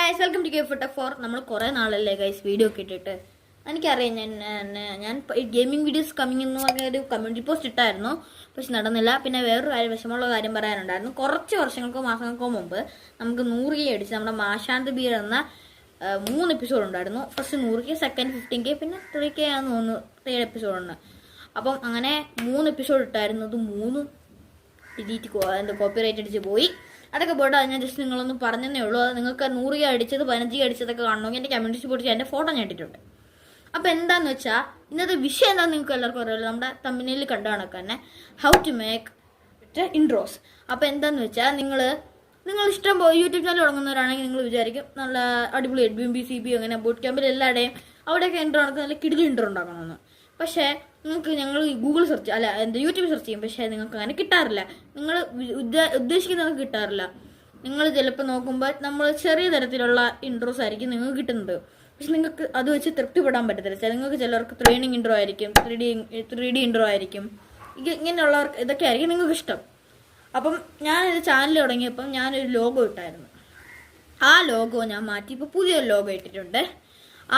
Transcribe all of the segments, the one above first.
Guys welcome to game four. നമ്മൾ കുറേ നാളല്ലേ guys video ഒക്കെ ഇട്ടിട്ട്. എനിക്കറിയാം ഞാൻ ഗെയിമിംഗ് വീഡിയോസ് കമ്മിങ് എന്ന് പറഞ്ഞൊരു കമ്മ്യൂണിറ്റി പോസ്റ്റ് ഇട്ടായിരുന്നു, പക്ഷെ നടന്നില്ല. പിന്നെ വേറൊരു കാര്യം, വിഷമമുള്ള കാര്യം പറയാനുണ്ടായിരുന്നു. കുറച്ച് വർഷങ്ങൾക്കോ മാസങ്ങൾക്കോ മുമ്പ് നമുക്ക് 100K അടിച്ച് നമ്മുടെ മാഷാന്ത് ബീർ എന്ന 3 എപ്പിസോഡ് ഉണ്ടായിരുന്നു. ഫസ്റ്റ് 100K, സെക്കൻഡ് 15K, പിന്നെ 3K ആണെന്ന് തോന്നുന്നു 3 എപ്പിസോഡുണ്ട്. അപ്പം അങ്ങനെ 3 എപ്പിസോഡ് ഇട്ടായിരുന്നു. അത് 3 ഡിലീറ്റ് കോപ്പിറൈറ്റ് അടിച്ച് പോയി. അതൊക്കെ പോയിട്ട് അത് ഞാൻ ജസ്റ്റ് നിങ്ങളൊന്ന് പറഞ്ഞതേ ഉള്ളൂ. അത് നിങ്ങൾക്ക് 100K അടിച്ചത് 15K അടിച്ചതൊക്കെ കാണണമെങ്കിൽ എൻ്റെ കമ്മ്യൂണിറ്റി പോയിട്ട് എൻ്റെ ഫോട്ടോ ഞാൻ ഇട്ടിട്ടുണ്ട്. അപ്പോൾ എന്താണെന്ന് വെച്ചാൽ ഇന്നത്തെ വിഷയം എന്താണെന്ന് നിങ്ങൾക്ക് എല്ലാവർക്കും അറിയാമല്ലോ. നമ്മുടെ തമ്മിലിൽ കണ്ട കണക്ക് തന്നെ ഹൗ ടു മേക്ക് ഇൻട്രോസ്. അപ്പോൾ എന്താണെന്ന് വെച്ചാൽ നിങ്ങൾ ഇഷ്ടം പോലെ യൂട്യൂബ് ചാനൽ തുടങ്ങുന്നവരാണെങ്കിൽ നിങ്ങൾ വിചാരിക്കും നല്ല അടിപൊളി HBMB CB അങ്ങനെ ബൂട്ട് ക്യാമ്പിൽ എല്ലാവരുടെയും അവിടെയൊക്കെ ഇൻട്രോ നടക്കുന്ന നല്ല കിടിലി ഇൻട്രോ ഉണ്ടാക്കണമെന്ന്. പക്ഷേ ഞങ്ങൾ ഗൂഗിൾ സെർച്ച് യൂട്യൂബ് സെർച്ച് ചെയ്യും, പക്ഷേ നിങ്ങൾക്ക് അങ്ങനെ കിട്ടാറില്ല. നിങ്ങൾ ഉദ്ദേശിക്കുന്നത് കിട്ടാറില്ല. നിങ്ങൾ ചിലപ്പോൾ നോക്കുമ്പോൾ നമ്മൾ ചെറിയ തരത്തിലുള്ള ഇൻട്രോസ് ആയിരിക്കും നിങ്ങൾക്ക് കിട്ടുന്നത്. പക്ഷെ നിങ്ങൾക്ക് അത് വെച്ച് തൃപ്തിപ്പെടാൻ പറ്റത്തില്ല. നിങ്ങൾക്ക് ചിലർക്ക് 3D ഇൻട്രോ ആയിരിക്കും, 3D ഇൻട്രോ ആയിരിക്കും. ഇങ്ങനെയുള്ളവർക്ക് ഇതൊക്കെ ആയിരിക്കും നിങ്ങൾക്ക് ഇഷ്ടം. അപ്പം ഞാനൊരു ചാനൽ തുടങ്ങിയപ്പം ഞാനൊരു ലോഗോ ഇട്ടായിരുന്നു. ആ ലോഗോ ഞാൻ മാറ്റി ഇപ്പോൾ പുതിയൊരു ലോഗോ ഇട്ടിട്ടുണ്ട്.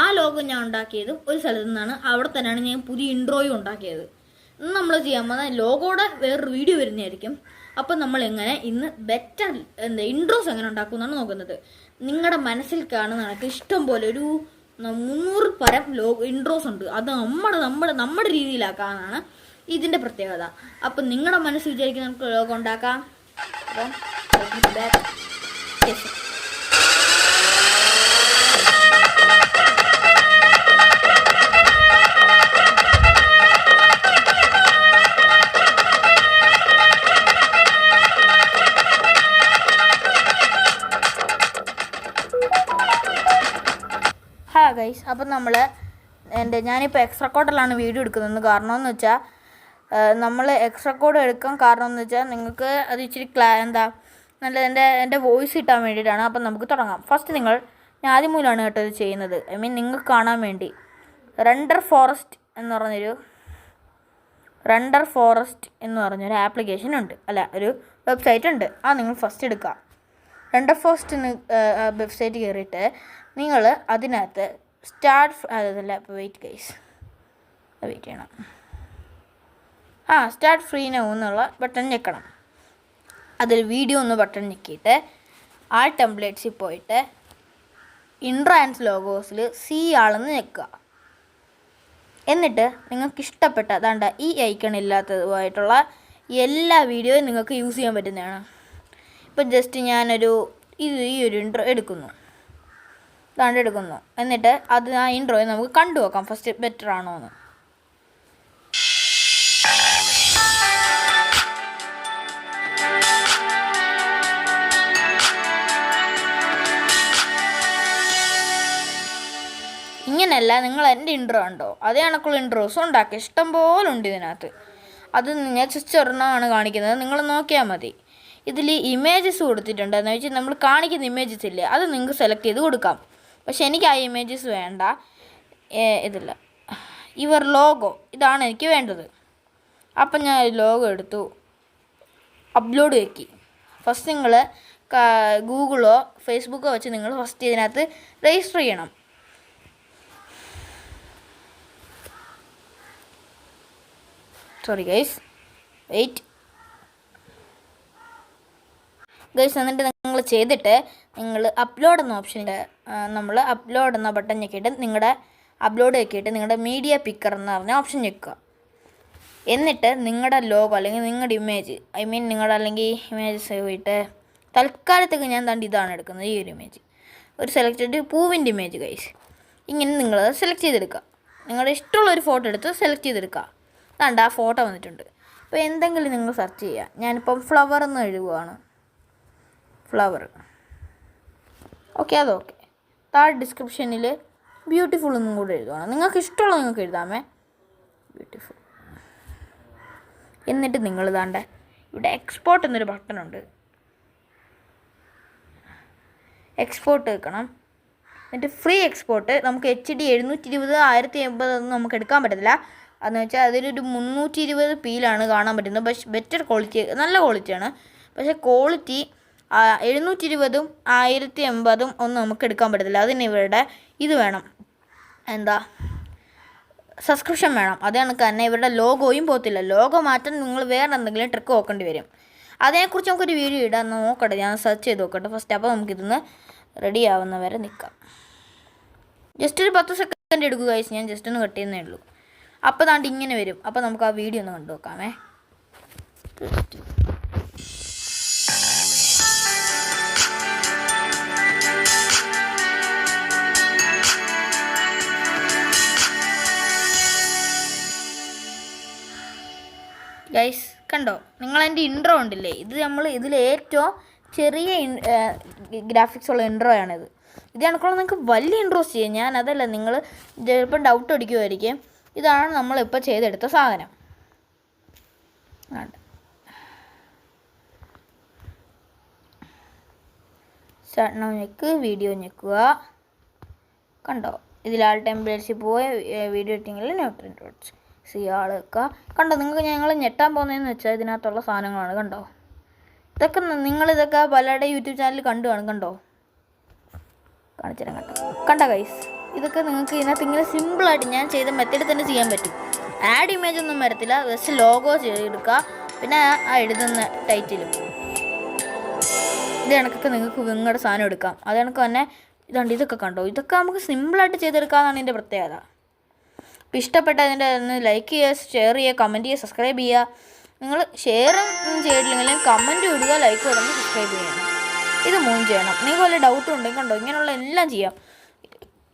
ആ ലോഗോ ഞാൻ ഉണ്ടാക്കിയതും ഒരു സ്ഥലത്തു നിന്നാണ്. അവിടെ തന്നെയാണ് ഞാൻ പുതിയ ഇൻട്രോയും ഉണ്ടാക്കിയത്. ഇന്ന് നമ്മൾ ചെയ്യാൻ പോകുന്ന ലോഗോയുടെ വേറൊരു വീഡിയോ വരുന്നതായിരിക്കും. അപ്പം നമ്മൾ ഇന്ന് ബെറ്റർ ഇൻട്രോസ് എങ്ങനെ ഉണ്ടാക്കുമെന്നാണ് നോക്കുന്നത്. നിങ്ങളുടെ മനസ്സിൽ കാണുന്ന കണക്ക് ഇഷ്ടം പോലെ ഒരു 300 പരം ഇൻട്രോസ് ഉണ്ട്. അത് നമ്മുടെ രീതിയിലാക്കാനാണ് ഇതിൻ്റെ പ്രത്യേകത. അപ്പം നിങ്ങളുടെ മനസ്സിൽ വിചാരിക്കുന്ന നമുക്ക് ലോഗോ ഉണ്ടാക്കാം. അപ്പം ഗൈസ്, അപ്പം ഞാനിപ്പോൾ എക്സ്ട്രാ കോഡിലാണ് വീഡിയോ എടുക്കുന്നത്. കാരണം എന്ന് വെച്ചാൽ നമ്മൾ എക്സ്ട്രാ കോഡ് എടുക്കാൻ കാരണം എന്ന് വെച്ചാൽ നിങ്ങൾക്ക് അത് ഇച്ചിരി നല്ല എൻ്റെ വോയിസ് കിട്ടാൻ വേണ്ടിയിട്ടാണ്. അപ്പം നമുക്ക് തുടങ്ങാം. ഫസ്റ്റ് ഞാൻ ആദ്യം മൂലമാണ് കേട്ടോ ഇത് ചെയ്യുന്നത്. നിങ്ങൾക്ക് കാണാൻ വേണ്ടി റെൻഡർ ഫോറസ്റ്റ് എന്ന് പറഞ്ഞൊരു ആപ്ലിക്കേഷൻ ഉണ്ട്, ഒരു വെബ്സൈറ്റ് ഉണ്ട്. അത് നിങ്ങൾ ഫസ്റ്റ് എടുക്കുക. റെൻഡർ ഫോറസ്റ്റ് വെബ്സൈറ്റ് കയറിയിട്ട് നിങ്ങൾ അതിനകത്ത് വെയിറ്റ് ചെയ്യണം. സ്റ്റാർട്ട് ഫ്രീ നൗ എന്നുള്ള ബട്ടൺ ഞെക്കണം. അതിൽ വീഡിയോ ഒന്ന് ബട്ടൺ ഞെക്കിയിട്ട് ആ ടെംപ്ലേറ്റ്സിൽ പോയിട്ട് ഇൻട്രോ ആൻഡ് ലോഗോസിൽ ആളെന്ന് ഞെക്കുക. എന്നിട്ട് നിങ്ങൾക്ക് ഇഷ്ടപ്പെട്ട ഈ ഐക്കൺ ഇല്ലാത്തതുമായിട്ടുള്ള എല്ലാ വീഡിയോയും നിങ്ങൾക്ക് യൂസ് ചെയ്യാൻ പറ്റുന്നതാണ്. ഇപ്പം ജസ്റ്റ് ഞാനൊരു ഈ ഒരു ഇൻട്രോ എടുക്കുന്നു. എന്നിട്ട് ആ ഇൻട്രോയെ നമുക്ക് കണ്ടു നോക്കാം ഫസ്റ്റ് ബെറ്റർ ആണോ എന്ന്. ഇങ്ങനെയല്ല, നിങ്ങൾ എൻ്റെ ഇൻട്രോ ഉണ്ടോ അതേ കണക്കുള്ള ഇൻട്രോസും ഉണ്ടാക്കി ഇഷ്ടം പോലെ ഉണ്ട് ഇതിനകത്ത്. അത് ഞാൻ ജസ്റ്റ് ഒരെണ്ണമാണ് കാണിക്കുന്നത്, നിങ്ങൾ നോക്കിയാൽ മതി. ഇതിൽ ഇമേജസ് കൊടുത്തിട്ടുണ്ട്. എന്ന് വെച്ചാൽ നമ്മൾ കാണിക്കുന്ന ഇമേജസ് ഇല്ലേ, അത് നിങ്ങൾക്ക് സെലക്ട് ചെയ്ത് കൊടുക്കാം. പക്ഷെ എനിക്ക് ആ ഇമേജസ് വേണ്ട. ഇതില്ല, യുവർ ലോഗോ ഇതാണ് എനിക്ക് വേണ്ടത്. അപ്പം ഞാൻ ലോഗോ എടുത്തു, അപ്ലോഡ് വെക്കി. ഫസ്റ്റ് നിങ്ങൾ ഗൂഗിളോ ഫേസ്ബുക്കോ വെച്ച് നിങ്ങൾ ഫസ്റ്റ് ഇതിനകത്ത് രജിസ്റ്റർ ചെയ്യണം. Sorry guys, wait guys. എന്നിട്ട് നിങ്ങൾ ചെയ്തിട്ട് നിങ്ങൾ അപ്ലോഡ് എന്ന ഓപ്ഷനിൽ നമ്മൾ അപ്ലോഡ് എന്ന ബട്ടൺ ഞെക്കിയിട്ട് നിങ്ങളുടെ അപ്ലോഡ് ഞെക്കിയിട്ട് നിങ്ങളുടെ മീഡിയ പിക്കർ എന്ന് പറഞ്ഞ ഓപ്ഷൻ ഞെക്കുക. എന്നിട്ട് നിങ്ങളുടെ ലോഗോ അല്ലെങ്കിൽ നിങ്ങളുടെ ഇമേജ് നിങ്ങളുടെ അല്ലെങ്കിൽ ഇമേജസ് പോയിട്ട് തൽക്കാലത്തേക്ക് ഞാൻ ഇതാണ് എടുക്കുന്നത്. ഈ ഒരു ഇമേജ് ഒരു സെലക്റ്റഡ് പൂവിൻ്റെ ഇമേജ് ഗൈസ്. ഇങ്ങനെ നിങ്ങളത് സെലക്ട് ചെയ്തെടുക്കുക. നിങ്ങളുടെ ഇഷ്ടമുള്ളൊരു ഫോട്ടോ എടുത്ത് സെലക്ട് ചെയ്തെടുക്കുക. ആ ഫോട്ടോ വന്നിട്ടുണ്ട്. അപ്പോൾ എന്തെങ്കിലും നിങ്ങൾ സെർച്ച് ചെയ്യുക. ഞാനിപ്പം ഫ്ലവർ എന്ന് എഴുതുകയാണ്. ഫ്ലവർ ഓക്കെ, അതൊക്കെ. താഴെ ഡിസ്ക്രിപ്ഷനിൽ ബ്യൂട്ടിഫുൾ എന്നും കൂടെ എഴുതുകയാണ്. നിങ്ങൾക്ക് ഇഷ്ടമുള്ളത് നിങ്ങൾക്ക് എഴുതാമേ, ബ്യൂട്ടിഫുൾ. എന്നിട്ട് നിങ്ങൾ ഇവിടെ എക്സ്പോർട്ട് എന്നൊരു ബട്ടണുണ്ട്. എക്സ്പോർട്ട് വെക്കണം. എന്നിട്ട് ഫ്രീ എക്സ്പോർട്ട് നമുക്ക് HD 720 1080 ഒന്നും നമുക്ക് എടുക്കാൻ പറ്റത്തില്ല. അതെന്ന് വെച്ചാൽ അതിലൊരു 320p കാണാൻ പറ്റുന്നത്. പക്ഷേ ബെറ്റർ ക്വാളിറ്റി, നല്ല ക്വാളിറ്റിയാണ്. പക്ഷേ ക്വാളിറ്റി 720ഉം 1080ഉം ഒന്നും നമുക്ക് എടുക്കാൻ പറ്റത്തില്ല. അതിന് ഇവരുടെ ഇത് വേണം, എന്താ, സബ്സ്ക്രിപ്ഷൻ വേണം. അത് കണക്ക് തന്നെ ഇവരുടെ ലോഗോയും പോകത്തില്ല. ലോഗോ മാറ്റാൻ നിങ്ങൾ വേറെ എന്തെങ്കിലും ട്രിക്ക് നോക്കേണ്ടി വരും. അതിനെക്കുറിച്ച് നമുക്കൊരു വീഡിയോ ഇടാൻ നോക്കട്ടെ, ഞാൻ സെർച്ച് ചെയ്ത് നോക്കട്ടെ ഫസ്റ്റ്. അപ്പോൾ നമുക്കിതൊന്ന് റെഡി ആവുന്നവരെ നിൽക്കാം. ജസ്റ്റ് ഒരു 10 സെക്കൻഡ് എടുക്കുക ഗൈസ്, ഞാൻ ജസ്റ്റ് ഒന്ന് കട്ട് ചെയ്യുന്നേ ഉള്ളൂ. അപ്പോൾ താണ്ട് ഇങ്ങനെ വരും. അപ്പോൾ നമുക്ക് ആ വീഡിയോ ഒന്ന് കണ്ടു നോക്കാമേ. ഗൈസ് കണ്ടോ, നിങ്ങൾ എൻ്റെ ഇൻട്രോ ഉണ്ടല്ലേ, ഇത് നമ്മൾ ഇതിലേറ്റവും ചെറിയ ഗ്രാഫിക്സ് ഉള്ള ഇൻട്രോ ആണിത്. ഇത് കണക്കുള്ള നിങ്ങൾക്ക് വലിയ ഇൻട്രോസ് ചെയ്യാം. ഞാൻ അതല്ല, നിങ്ങൾ ചിലപ്പോൾ ഡൗട്ട് അടിക്കുമായിരിക്കും. ഇതാണ് നമ്മളിപ്പോൾ ചെയ്തെടുത്ത സാധനം. സ്റ്റാർട്ട് നൗ ഞെക്ക്, വീഡിയോ ഞെക്കുക. കണ്ടോ, ഇതിൽ ആൾ ടെംപ്ലേറ്റ്സിൽ പോയ വീഡിയോ എഡിറ്റിങ്ങിൽ ന്യൂട്രൻ ഡോട്ട്സ് ആളൊക്കെ കണ്ടോ. നിങ്ങൾക്ക് ഞങ്ങൾ ഞെട്ടാൻ പോകുന്നതെന്ന് വെച്ചാൽ ഇതിനകത്തുള്ള സാധനങ്ങളാണ്. കണ്ടോ, ഇതൊക്കെ നിങ്ങളിതൊക്കെ പലരുടെ യൂട്യൂബ് ചാനലിൽ കണ്ടു കാണും. കണ്ടോ, കാണിച്ചു തരാം. കണ്ടോ ഗൈസ്, ഇതൊക്കെ നിങ്ങൾക്ക് ഇതിനകത്ത് ഇങ്ങനെ സിമ്പിളായിട്ട് ഞാൻ ചെയ്ത മെത്തേഡിൽ തന്നെ ചെയ്യാൻ പറ്റും. ആഡ് ഇമേജ് ഒന്നും വരത്തില്ല, ജസ്റ്റ് ലോഗോ ചെയ്തെടുക്കുക, പിന്നെ ആ എഴുതുന്ന ടൈറ്റിലും ഇത് കണക്കൊക്കെ നിങ്ങൾക്ക് നിങ്ങളുടെ സാധനം എടുക്കാം. അത് കണക്ക് തന്നെ ഇതുണ്ട്. ഇതൊക്കെ കണ്ടോ, ഇതൊക്കെ നമുക്ക് സിമ്പിളായിട്ട് ചെയ്തെടുക്കാമെന്നാണ് ഇതിൻ്റെ പ്രത്യേകത. അപ്പോൾ ഇഷ്ടപ്പെട്ടതിൻ്റെ ഒന്ന് ലൈക്ക് ചെയ്യുക, ഷെയർ ചെയ്യുക, കമൻറ്റ് ചെയ്യുക, സബ്സ്ക്രൈബ് ചെയ്യുക. നിങ്ങൾ ഷെയറും ചെയ്തില്ലെങ്കിലും കമൻറ്റ് ഇടുക, ലൈക്ക് കൊടുക്കുക, സബ്സ്ക്രൈബ് ചെയ്യണം. ഇത് 3 ചെയ്യണം. നിങ്ങൾക്ക് വല്ല ഡൗട്ടും ഉണ്ടെങ്കിൽ കണ്ടോ, ഇങ്ങനെയുള്ള എല്ലാം ചെയ്യാം.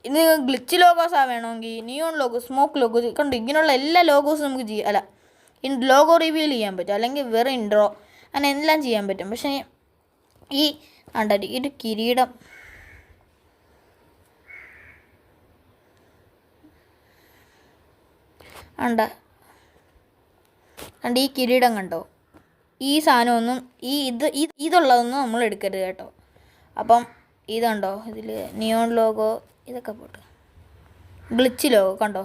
ഇത് ഗ്ലിച്ച് ലോഗോസാണ് വേണമെങ്കിൽ, നിയോൺ ലോഗോ, സ്മോക്ക് ലോഗോ കണ്ടോ, ഇങ്ങനെയുള്ള എല്ലാ ലോഗോസും നമുക്ക് ചെയ്യാം. അല്ല, ലോഗോ റിവീൽ ചെയ്യാൻ പറ്റും, അല്ലെങ്കിൽ വെറും ഇൻട്രോ, അങ്ങനെ എല്ലാം ചെയ്യാൻ പറ്റും. പക്ഷേ ഈ ഒരു കിരീടം ഈ കിരീടം കണ്ടോ, ഈ സാധനമൊന്നും ഇതുള്ളതൊന്നും നമ്മൾ എടുക്കരുത് കേട്ടോ. അപ്പം ഇതുണ്ടോ, ഇതിൽ നിയോൺ ലോഗോ ഇതൊക്കെ പോട്ടെ, ഗ്ലിച്ച് ലോഗോ കണ്ടോ,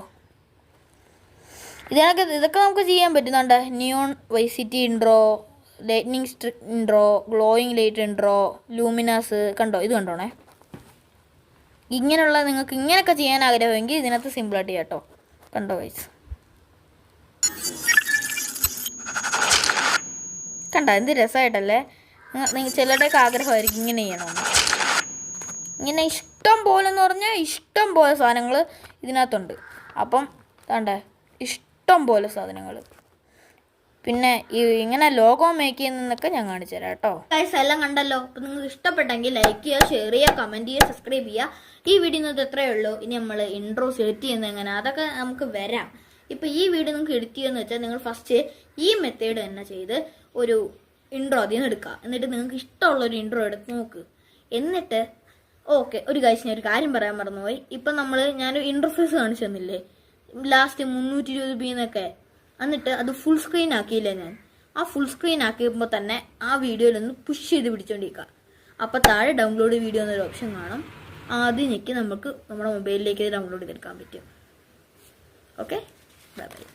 ഇതൊക്കെ നമുക്ക് ചെയ്യാൻ പറ്റുന്നുണ്ട്. Neon vice city intro, lightning streak intro, glowing light intro, luminous കണ്ടോ, ഇത് കണ്ടോണേ. ഇങ്ങനെയുള്ള നിങ്ങൾക്ക് ഇങ്ങനെയൊക്കെ ചെയ്യാൻ ആഗ്രഹമെങ്കിൽ ഇതിനകത്ത് സിമ്പിളായിട്ട് ചെയ്യാം കേട്ടോ. കണ്ടോ വൈസ്, കണ്ടോ എന്ത് രസമായിട്ടല്ലേ. ചിലരുടെയൊക്കെ ആഗ്രഹമായിരിക്കും ഇങ്ങനെ ചെയ്യണമെന്ന്. ഇങ്ങനെ ഇഷ്ടം പോലെ എന്ന് പറഞ്ഞാൽ ഇഷ്ടം പോലെ സാധനങ്ങൾ ഇതിനകത്തുണ്ട്. അപ്പം കണ്ടേ, ഇഷ്ടം പോലെ സാധനങ്ങൾ. പിന്നെ ഇങ്ങനെ ലോഗോ മേക്ക് ചെയ്യുന്നതൊക്കെ ഞാൻ കാണിച്ചു തരാം കേട്ടോ. ഗൈസ് എല്ലാം കണ്ടല്ലോ. അപ്പം നിങ്ങൾക്ക് ഇഷ്ടപ്പെട്ടെങ്കിൽ ലൈക്ക് ചെയ്യുക, ഷെയർ ചെയ്യുക, കമൻറ്റ് ചെയ്യുക, സബ്സ്ക്രൈബ് ചെയ്യുക. ഈ വീഡിയോ ഇന്നത്തെ എത്രയേ ഉള്ളൂ. ഇനി നമ്മൾ ഇൻട്രോ സെറ്റ് ചെയ്യുന്നത് എങ്ങനെ അതൊക്കെ നമുക്ക് വരാം. ഇപ്പം ഈ വീഡിയോ നിങ്ങൾക്ക് എഡിറ്റ് ചെയ്യുമെന്ന് വെച്ചാൽ നിങ്ങൾ ഫസ്റ്റ് ഈ മെത്തേഡ് തന്നെ ചെയ്ത് ഒരു ഇൻട്രോ അതിൽ നിന്ന് എടുക്കുക. എന്നിട്ട് നിങ്ങൾക്ക് ഇഷ്ടമുള്ളൊരു ഇൻട്രോ എടുത്ത് നോക്ക്. എന്നിട്ട് ഓക്കെ, ഒരു ഗൈസ് ഞാൻ ഒരു കാര്യം പറയാൻ മറന്നുപോയി. ഇപ്പം ഞാനൊരു ഇൻ്റർഫേസ് കാണിച്ചു തന്നില്ലേ ലാസ്റ്റ് 320p എന്നൊക്കെ, എന്നിട്ട് അത് ഫുൾ സ്ക്രീൻ ആക്കിയില്ലേ ഞാൻ. ആ ഫുൾ സ്ക്രീൻ ആക്കിയപ്പോൾ തന്നെ ആ വീഡിയോയിലൊന്ന് പുഷ് ചെയ്ത് പിടിച്ചോണ്ടിരിക്കുക. അപ്പോൾ താഴെ ഡൗൺലോഡ് വീഡിയോ എന്നൊരു ഓപ്ഷൻ കാണും. ആദ്യം ഞെക്കി നമുക്ക് നമ്മുടെ മൊബൈലിലേക്ക് ഡൗൺലോഡ് ചെയ്തെടുക്കാൻ പറ്റും. Okay, bye bye.